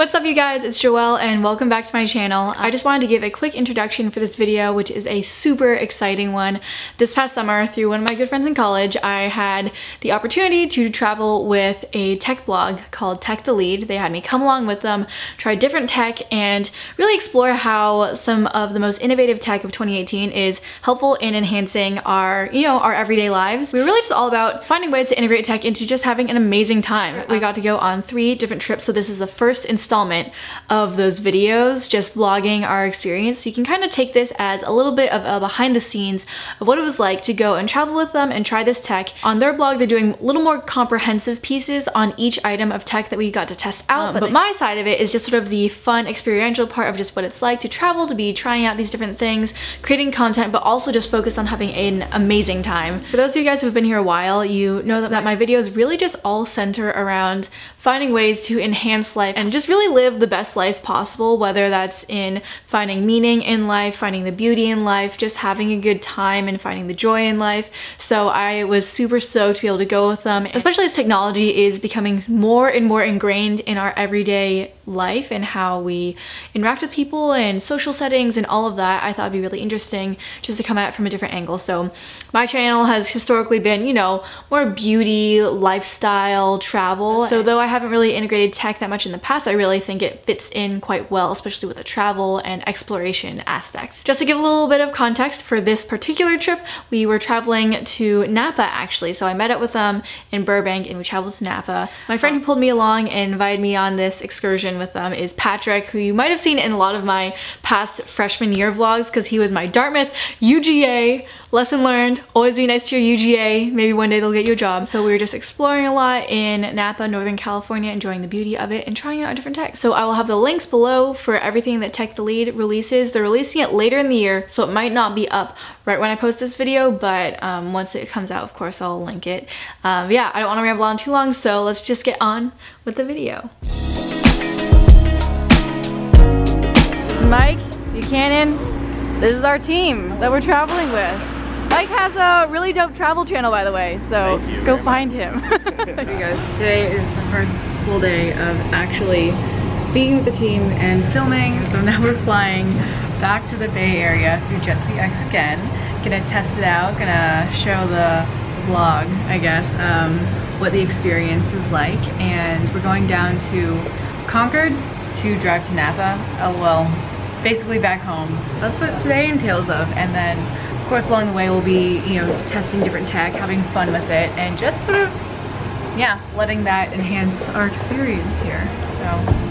What's up you guys, it's Joelle and welcome back to my channel. I just wanted to give a quick introduction for this video, which is a super exciting one. This past summer, through one of my good friends in college, I had the opportunity to travel with a tech blog called TechTheLead. They had me come along with them, try different tech, and really explore how some of the most innovative tech of 2018 is helpful in enhancing our, our everyday lives. We were really just all about finding ways to integrate tech into just having an amazing time. We got to go on 3 different trips, so this is the first installment of those videos, just vlogging our experience. So you can kind of take this as a little bit of a behind the scenes of what it was like to go and travel with them and try this tech. On their blog, they're doing a little more comprehensive pieces on each item of tech that we got to test out. But my side of it is just sort of the fun experiential part of just what it's like to travel, to be trying out these different things, creating content, but also just focus on having an amazing time. For those of you guys who have been here a while, you know that my videos really just all center around finding ways to enhance life and just really live the best life possible, whether that's in finding meaning in life, finding the beauty in life, just having a good time and finding the joy in life. So I was super stoked to be able to go with them, especially as technology is becoming more and more ingrained in our everyday life and how we interact with people and social settings and all of that. I thought it'd be really interesting just to come at it from a different angle. So my channel has historically been, more beauty, lifestyle, travel. So though I haven't really integrated tech that much in the past, I really think it fits in quite well, especially with the travel and exploration aspects. Just to give a little bit of context for this particular trip, we were traveling to Napa actually. So I met up with them in Burbank and we traveled to Napa. My friend who pulled me along and invited me on this excursion with them is Patrick, who you might have seen in a lot of my past freshman year vlogs because he was my Dartmouth UGA. Lesson learned, always be nice to your UGA, maybe one day they'll get you a job. So we were just exploring a lot in Napa, Northern California, enjoying the beauty of it and trying out different tech. So I will have the links below for everything that TechTheLead releases. They're releasing it later in the year, so it might not be up right when I post this video, but once it comes out, of course, I'll link it. Yeah, I don't want to ramble on too long, so let's just get on with the video. This is Mike Buchanan. This is our team that we're traveling with. Mike has a really dope travel channel, by the way, so go find him. Hey guys, today is the first full day of actually being with the team and filming. So now we're flying back to the Bay Area through JustBX again. Gonna test it out, gonna show the vlog, I guess, what the experience is like. And we're going down to Concord to drive to Napa. Well, basically back home. That's what today entails of. And then of course along the way we'll be, testing different tech, having fun with it, and just sort of, yeah, letting that enhance our experience here. So.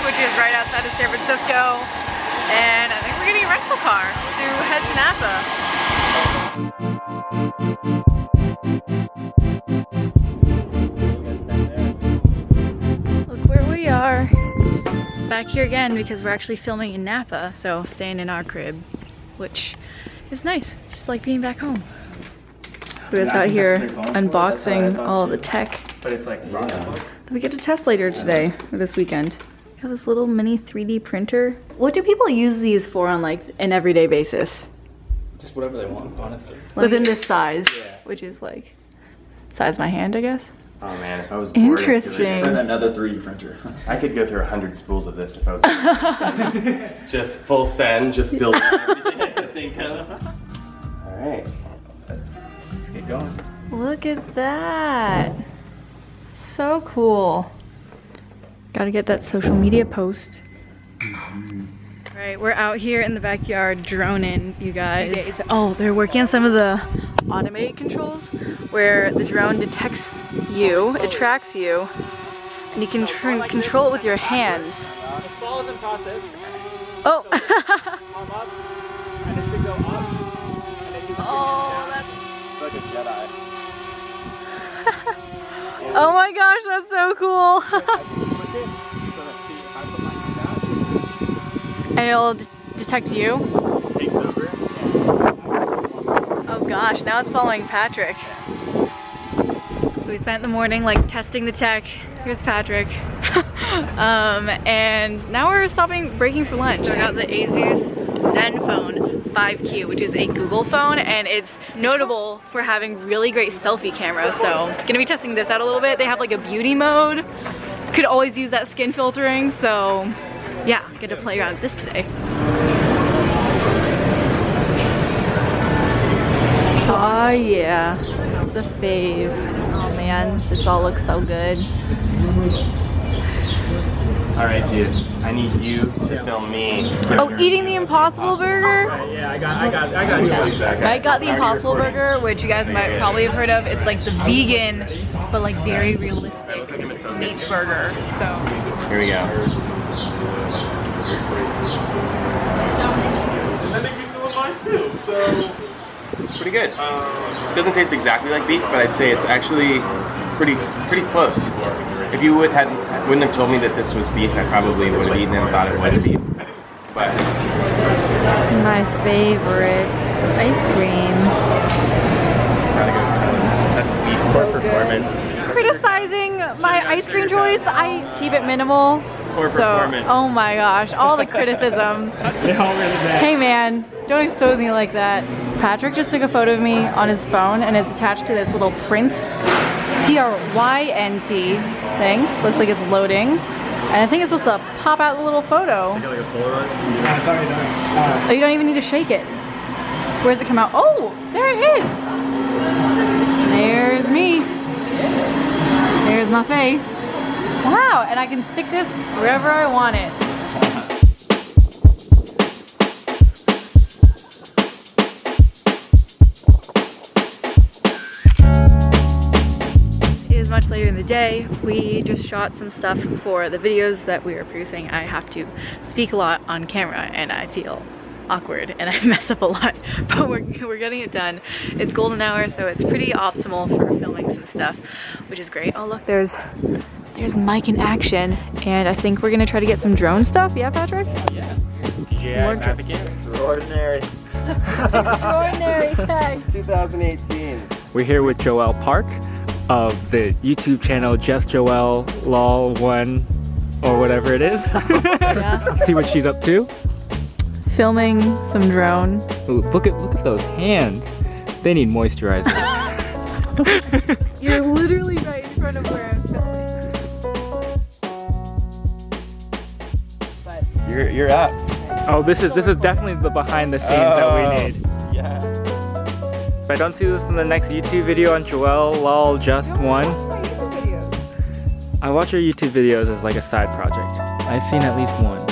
Which is right outside of San Francisco, and I think we're getting a rental car to head to Napa. Look where we are. Back here again because we're actually filming in Napa, so staying in our crib, which is nice, just like being back home. So we're just out here unboxing all the tech that we get to test later today, or this weekend. Got this little mini 3D printer. What do people use these for on like an everyday basis? Just whatever they want, honestly. Within this size, yeah. Which is like size my hand, I guess. Oh man, if I was bored, interesting. I could print another 3D printer. I could go through 100 spools of this if I was bored. Just full send, just build everything I could think of. All right, let's get going. Look at that. So cool. Gotta get that social media post. Right, we're out here in the backyard droning, you guys. Oh, they're working on some of the automated controls where the drone detects you, it tracks you, and you can control it with your hands. Oh! Oh, that's like a Jedi. Oh my gosh, that's so cool. And it'll detect you? Takes over. Oh gosh, now it's following Patrick. So we spent the morning like testing the tech. Here's Patrick. And now we're breaking for lunch. So I got the Asus Zenfone 5Q, which is a Google phone, and it's notable for having really great selfie cameras. So gonna be testing this out a little bit. They have like a beauty mode. Could always use that skin filtering, so yeah, get to play around with this today. Oh yeah, the fave. Oh man, this all looks so good. Alright dude, I need you to film me. Oh, eating the Impossible Burger? Yeah, I got I got the Impossible Burger, which you guys might probably have heard of. It's like the vegan, but like very realistic meat burger. So here we go. I think we still in mine too, so It's pretty good. It doesn't taste exactly like beef, but I'd say it's actually pretty close. If you wouldn't have told me that this was beef, I probably would have eaten it and thought it was beef. But it's my favorite ice cream. That's beef for performance. Criticizing my ice cream choice, I keep it minimal. Or performance. Oh my gosh, all the criticism. Hey man, don't expose me like that. Patrick just took a photo of me on his phone and it's attached to this little print PRYNT thing. Looks like it's loading. And I think it's supposed to pop out the little photo. Oh, you don't even need to shake it. Where does it come out? Oh, there it is. There's me. There's my face. Wow, and I can stick this wherever I want it. It is much later in the day. We just shot some stuff for the videos that we are producing. I have to speak a lot on camera and I feel awkward and I mess up a lot, but we're getting it done. It's golden hour, so it's pretty optimal for filming some stuff, which is great. Oh look, there's Mike in action, and I think we're gonna try to get some drone stuff. Yeah, Patrick? Yeah. DJI Mavic Air. Extraordinary. Extraordinary tech. 2018. We're here with Joelle Park of the YouTube channel Just Joelle Lol 1 or whatever it is. Yeah. See what she's up to. Filming some drone. Ooh, look at those hands. They need moisturizer. You're literally right in front of where I'm filming. But You're up. Oh, this is definitely the behind the scenes that we need. Yeah. If I don't see this in the next YouTube video on Joelle Lol Just 1, I watch her YouTube videos as like a side project. I've seen at least one.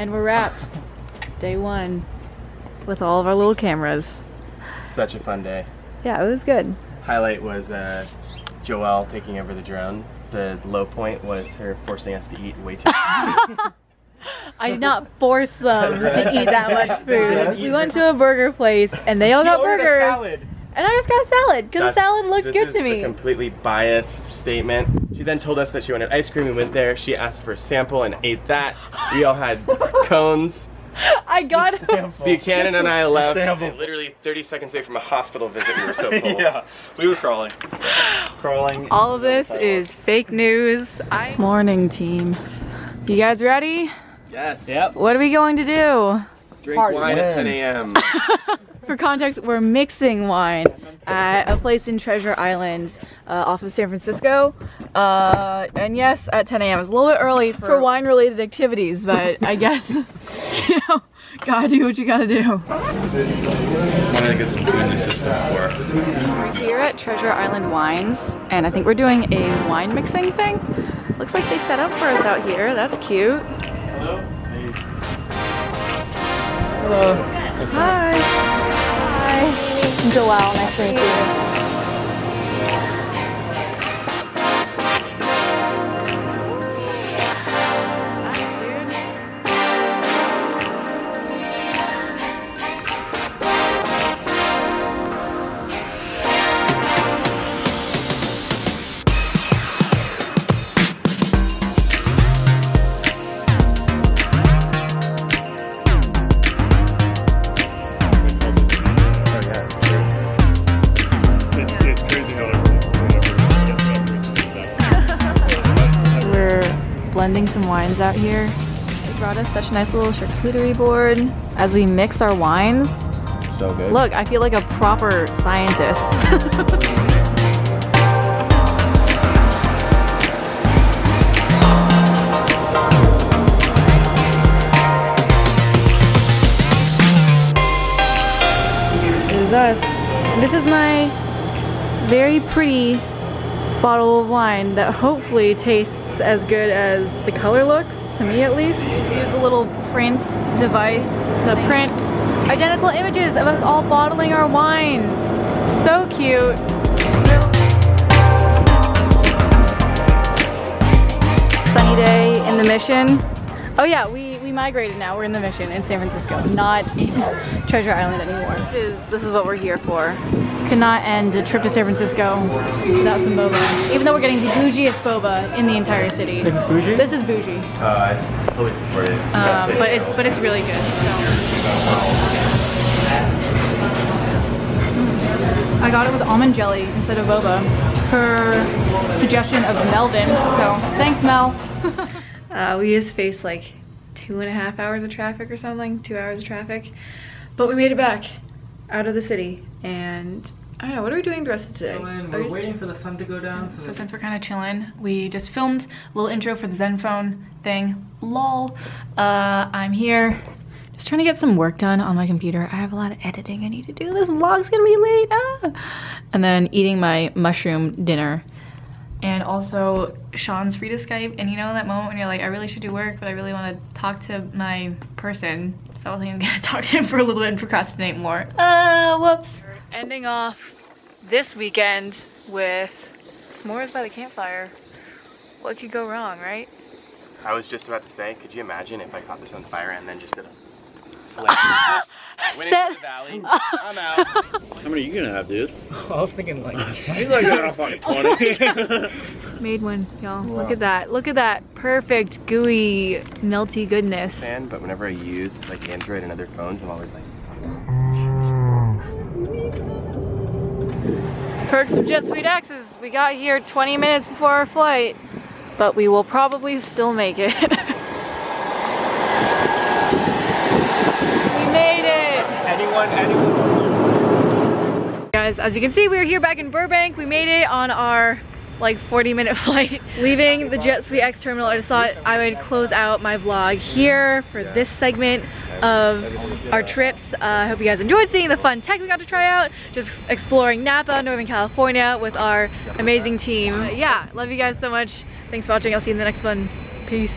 and we're wrapped. Day one with all of our little cameras. Such a fun day. Yeah, it was good. Highlight was Joelle taking over the drone. The low point was her forcing us to eat way too much. I did not force them to eat that much food. We went to a burger place and they all got burgers. And I just got a salad because the salad looks good to me. This is a completely biased statement. She then told us that she wanted ice cream. We went there. She asked for a sample and ate that. We all had cones. I got Buchanan and I left literally 30 seconds away from a hospital visit. We were so full. Yeah, we were crawling. Crawling. All of this is fake news. Morning, team. You guys ready? Yes. Yep. What are we going to do? Drink wine at 10 a.m. For context, we're mixing wine at a place in Treasure Island off of San Francisco. And yes, at 10 a.m. It's a little bit early for wine-related activities, but I guess, you know, gotta do what you gotta do. Wanted to get some food in the system before. We're here at Treasure Island Wines, and I think we're doing a wine mixing thing. Looks like they set up for us out here. That's cute. Hello? Hello. Hi. Hi. Joelle. Nice to meet you. Blending some wines out here. They brought us such a nice little charcuterie board as we mix our wines. So good. Look, I feel like a proper scientist. This is us. And this is my very pretty bottle of wine that hopefully tastes as good as the color looks, to me at least. Use a little print device to print identical images of us all bottling our wines. So cute. Sunny day in the Mission. Oh yeah, we migrated now. We're in the Mission in San Francisco, not in Treasure Island anymore. This is what we're here for. Could not end a trip to San Francisco without some boba. Even though we're getting the bougiest boba in the entire city. Is this bougie? This is bougie. I fully support it. But it's really good. So. I got it with almond jelly instead of boba, per suggestion of Melvin. So thanks, Mel. We just faced like 2.5 hours of traffic or something, 2 hours of traffic, but we made it back out of the city. And I don't know, what are we doing the rest of today? We're waiting for the sun to go down. So since we're kind of chilling, we just filmed a little intro for the Zenfone thing. Lol. I'm here just trying to get some work done on my computer. I have a lot of editing I need to do. This vlog's gonna be late. And then eating my mushroom dinner. And also, Sean's free to Skype, and you know that moment when you're like, I really should do work, but I really want to talk to my person. So I think I'm gonna talk to him for a little bit and procrastinate more. Whoops. Ending off this weekend with s'mores by the campfire. What could go wrong, right? I was just about to say, could you imagine if I caught this on fire and then just did a flip? Went into the valley. I'm out. How many are you gonna have, dude? I was thinking like He's like off on 20. Made one, y'all. Wow. Look at that. Look at that perfect, gooey, melty goodness. But whenever I use like Android and other phones, I'm always like, Perks of Jet Suite X's. We got here 20 minutes before our flight, but we will probably still make it. We made it! anyone. Guys, as you can see, we're here back in Burbank. We made it on our like 40-minute flight. Leaving the Jet Suite X terminal, I just thought I would close out my vlog here for this segment of our trips. I hope you guys enjoyed seeing the fun tech we got to try out, just exploring Napa, Northern California with our amazing team. Yeah, love you guys so much. Thanks for watching. I'll see you in the next one. Peace.